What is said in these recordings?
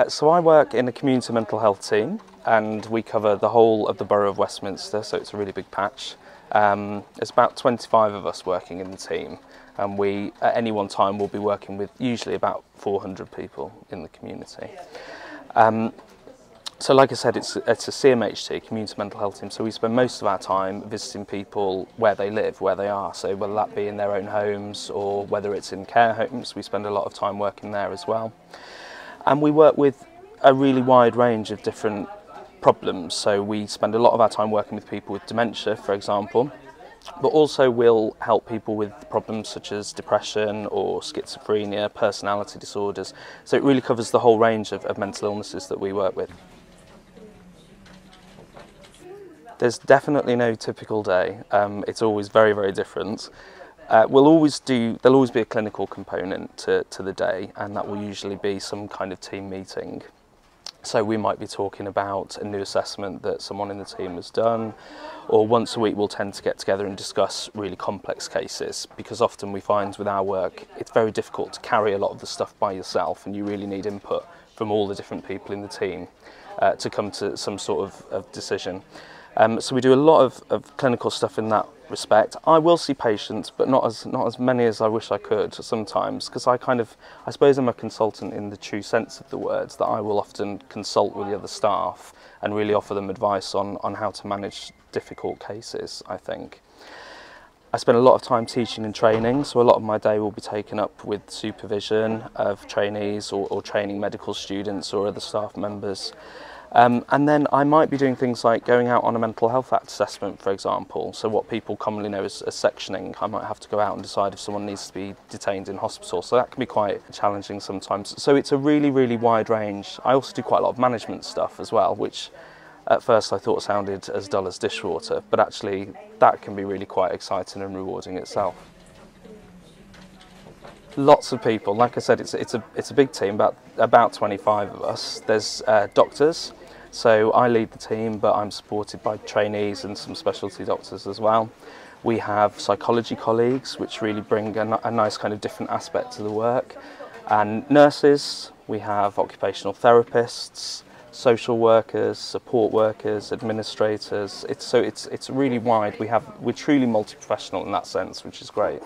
So I work in a community mental health team, and we cover the whole of the borough of Westminster, so it's a really big patch. There's about 25 of us working in the team, and we at any one time will be working with usually about 400 people in the community. So like I said, it's a CMHT, community mental health team, so we spend most of our time visiting people where they live, where they are, so whether that be in their own homes or whether it's in care homes, we spend a lot of time working there as well. And we work with a really wide range of different problems, so we spend a lot of our time working with people with dementia, for example, but also we'll help people with problems such as depression or schizophrenia, personality disorders, so it really covers the whole range of mental illnesses that we work with. There's definitely no typical day. It's always very, very different. There'll always be a clinical component to the day, and that will usually be some kind of team meeting. So we might be talking about a new assessment that someone in the team has done, or once a week we'll tend to get together and discuss really complex cases, because often we find with our work it's very difficult to carry a lot of the stuff by yourself, and you really need input from all the different people in the team to come to some sort of decision. So we do a lot of clinical stuff in that respect. I will see patients, but not as many as I wish I could sometimes, because I suppose I'm a consultant in the true sense of the words, that I will often consult with the other staff and really offer them advice on how to manage difficult cases, I think. I spend a lot of time teaching and training, so a lot of my day will be taken up with supervision of trainees or training medical students or other staff members. And then I might be doing things like going out on a mental health act assessment, for example, so what people commonly know as sectioning. I might have to go out and decide if someone needs to be detained in hospital, so that can be quite challenging sometimes. So it's a really, really wide range. I also do quite a lot of management stuff as well, which at first I thought sounded as dull as dishwater, but actually that can be really quite exciting and rewarding itself. Lots of people. Like I said, it's a big team, about 25 of us. There's doctors, so I lead the team, but I'm supported by trainees and some specialty doctors as well. We have psychology colleagues, which really bring a nice kind of different aspect to the work, and nurses. We have occupational therapists, social workers, support workers, administrators. It's really wide. We're truly multi-professional in that sense, which is great.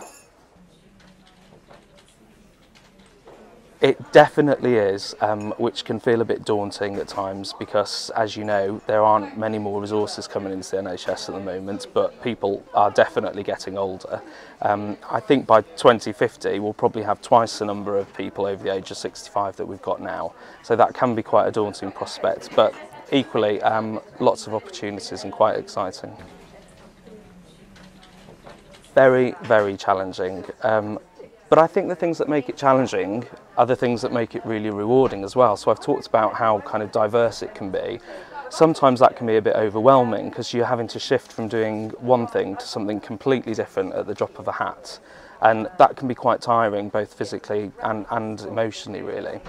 It definitely is, which can feel a bit daunting at times because, as you know, there aren't many more resources coming into the NHS at the moment, but people are definitely getting older. I think by 2050 we'll probably have twice the number of people over the age of 65 that we've got now, so that can be quite a daunting prospect, but equally lots of opportunities and quite exciting. Very, very challenging. But I think the things that make it challenging are the things that make it really rewarding as well. So I've talked about how kind of diverse it can be. Sometimes that can be a bit overwhelming because you're having to shift from doing one thing to something completely different at the drop of a hat. And that can be quite tiring, both physically and emotionally, really.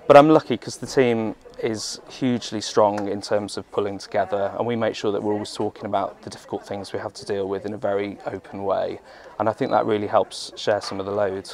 But I'm lucky because the team is hugely strong in terms of pulling together, and we make sure that we're always talking about the difficult things we have to deal with in a very open way, and I think that really helps share some of the load.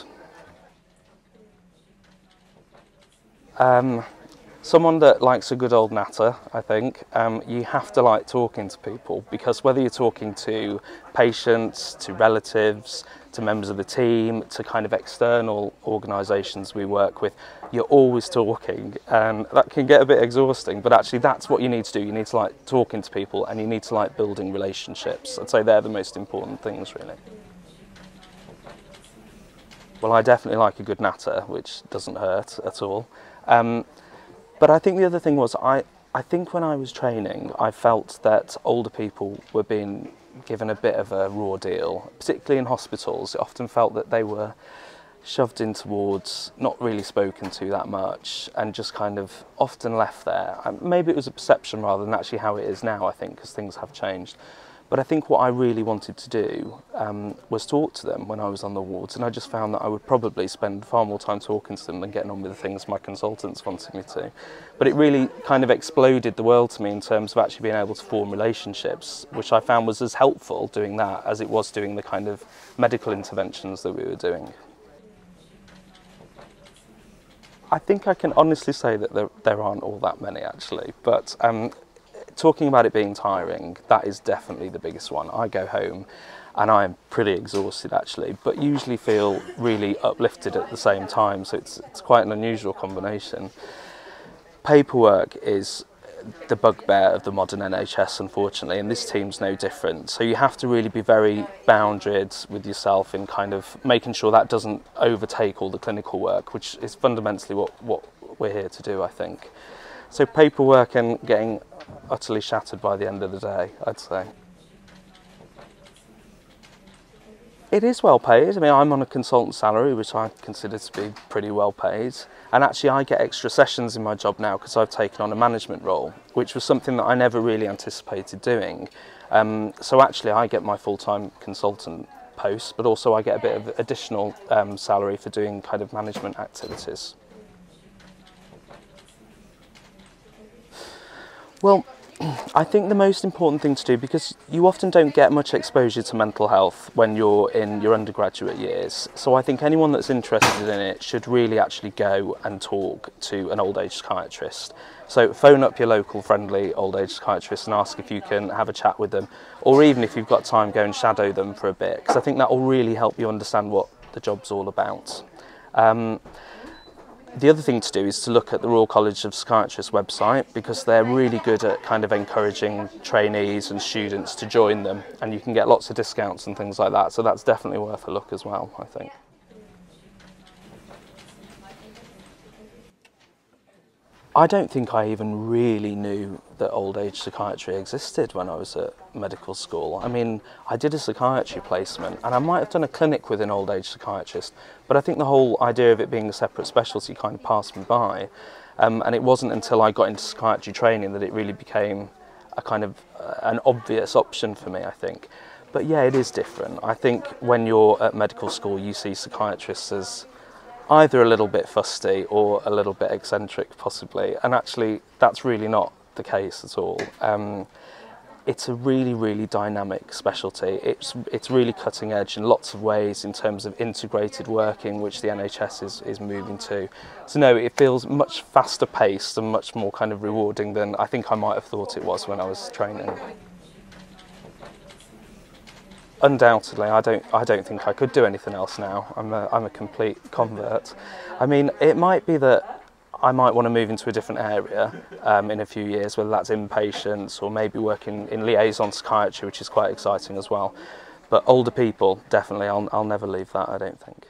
Someone that likes a good old natter, I think. You have to like talking to people, because whether you're talking to patients, to relatives, to members of the team, to kind of external organisations we work with, you're always talking, and that can get a bit exhausting, but actually that's what you need to do. You need to like talking to people, and you need to like building relationships. I'd say they're the most important things, really. Well, I definitely like a good natter, which doesn't hurt at all. But I think the other thing was, I think when I was training, I felt that older people were being given a bit of a raw deal, particularly in hospitals. It often felt that they were shoved in towards, not really spoken to that much, and just kind of often left there. Maybe it was a perception rather than actually how it is now, I think, because things have changed. But I think what I really wanted to do was talk to them when I was on the wards, and I just found that I would probably spend far more time talking to them than getting on with the things my consultants wanted me to. But it really kind of exploded the world to me in terms of actually being able to form relationships, which I found was as helpful doing that as it was doing the kind of medical interventions that we were doing. I think I can honestly say that there aren't all that many actually, but talking about it being tiring, that is definitely the biggest one. I go home and I am pretty exhausted actually, but usually feel really uplifted at the same time, so it's quite an unusual combination. Paperwork is the bugbear of the modern NHS, unfortunately, and this team's no different. So you have to really be very boundaried with yourself in kind of making sure that doesn't overtake all the clinical work, which is fundamentally what we're here to do, I think. So paperwork and getting utterly shattered by the end of the day, I'd say. It is well paid. I mean, I'm on a consultant salary, which I consider to be pretty well paid. And actually, I get extra sessions in my job now because I've taken on a management role, which was something that I never really anticipated doing. So actually, I get my full-time consultant post, but also I get a bit of additional salary for doing kind of management activities. Well, I think the most important thing to do, because you often don't get much exposure to mental health when you're in your undergraduate years, so I think anyone that's interested in it should really actually go and talk to an old age psychiatrist. So phone up your local friendly old age psychiatrist and ask if you can have a chat with them, or even if you've got time, go and shadow them for a bit, because I think that will really help you understand what the job's all about. The other thing to do is to look at the Royal College of Psychiatrists website, because they're really good at kind of encouraging trainees and students to join them, and you can get lots of discounts and things like that, so that's definitely worth a look as well, I think. I don't think I even really knew that old age psychiatry existed when I was at medical school. I mean, I did a psychiatry placement and I might have done a clinic with an old age psychiatrist, but I think the whole idea of it being a separate specialty kind of passed me by. And it wasn't until I got into psychiatry training that it really became a kind of an obvious option for me, I think. But yeah, it is different. I think when you're at medical school, you see psychiatrists as either a little bit fusty or a little bit eccentric possibly, and actually that's really not the case at all. It's a really, really dynamic specialty. It's really cutting edge in lots of ways in terms of integrated working, which the NHS is moving to. So no, it feels much faster paced and much more kind of rewarding than I think I might have thought it was when I was training. Undoubtedly, I don't think I could do anything else now. I'm a complete convert. I mean, it might be that I might want to move into a different area in a few years, whether that's inpatients or maybe working in liaison psychiatry, which is quite exciting as well. But older people, definitely, I'll never leave that, I don't think.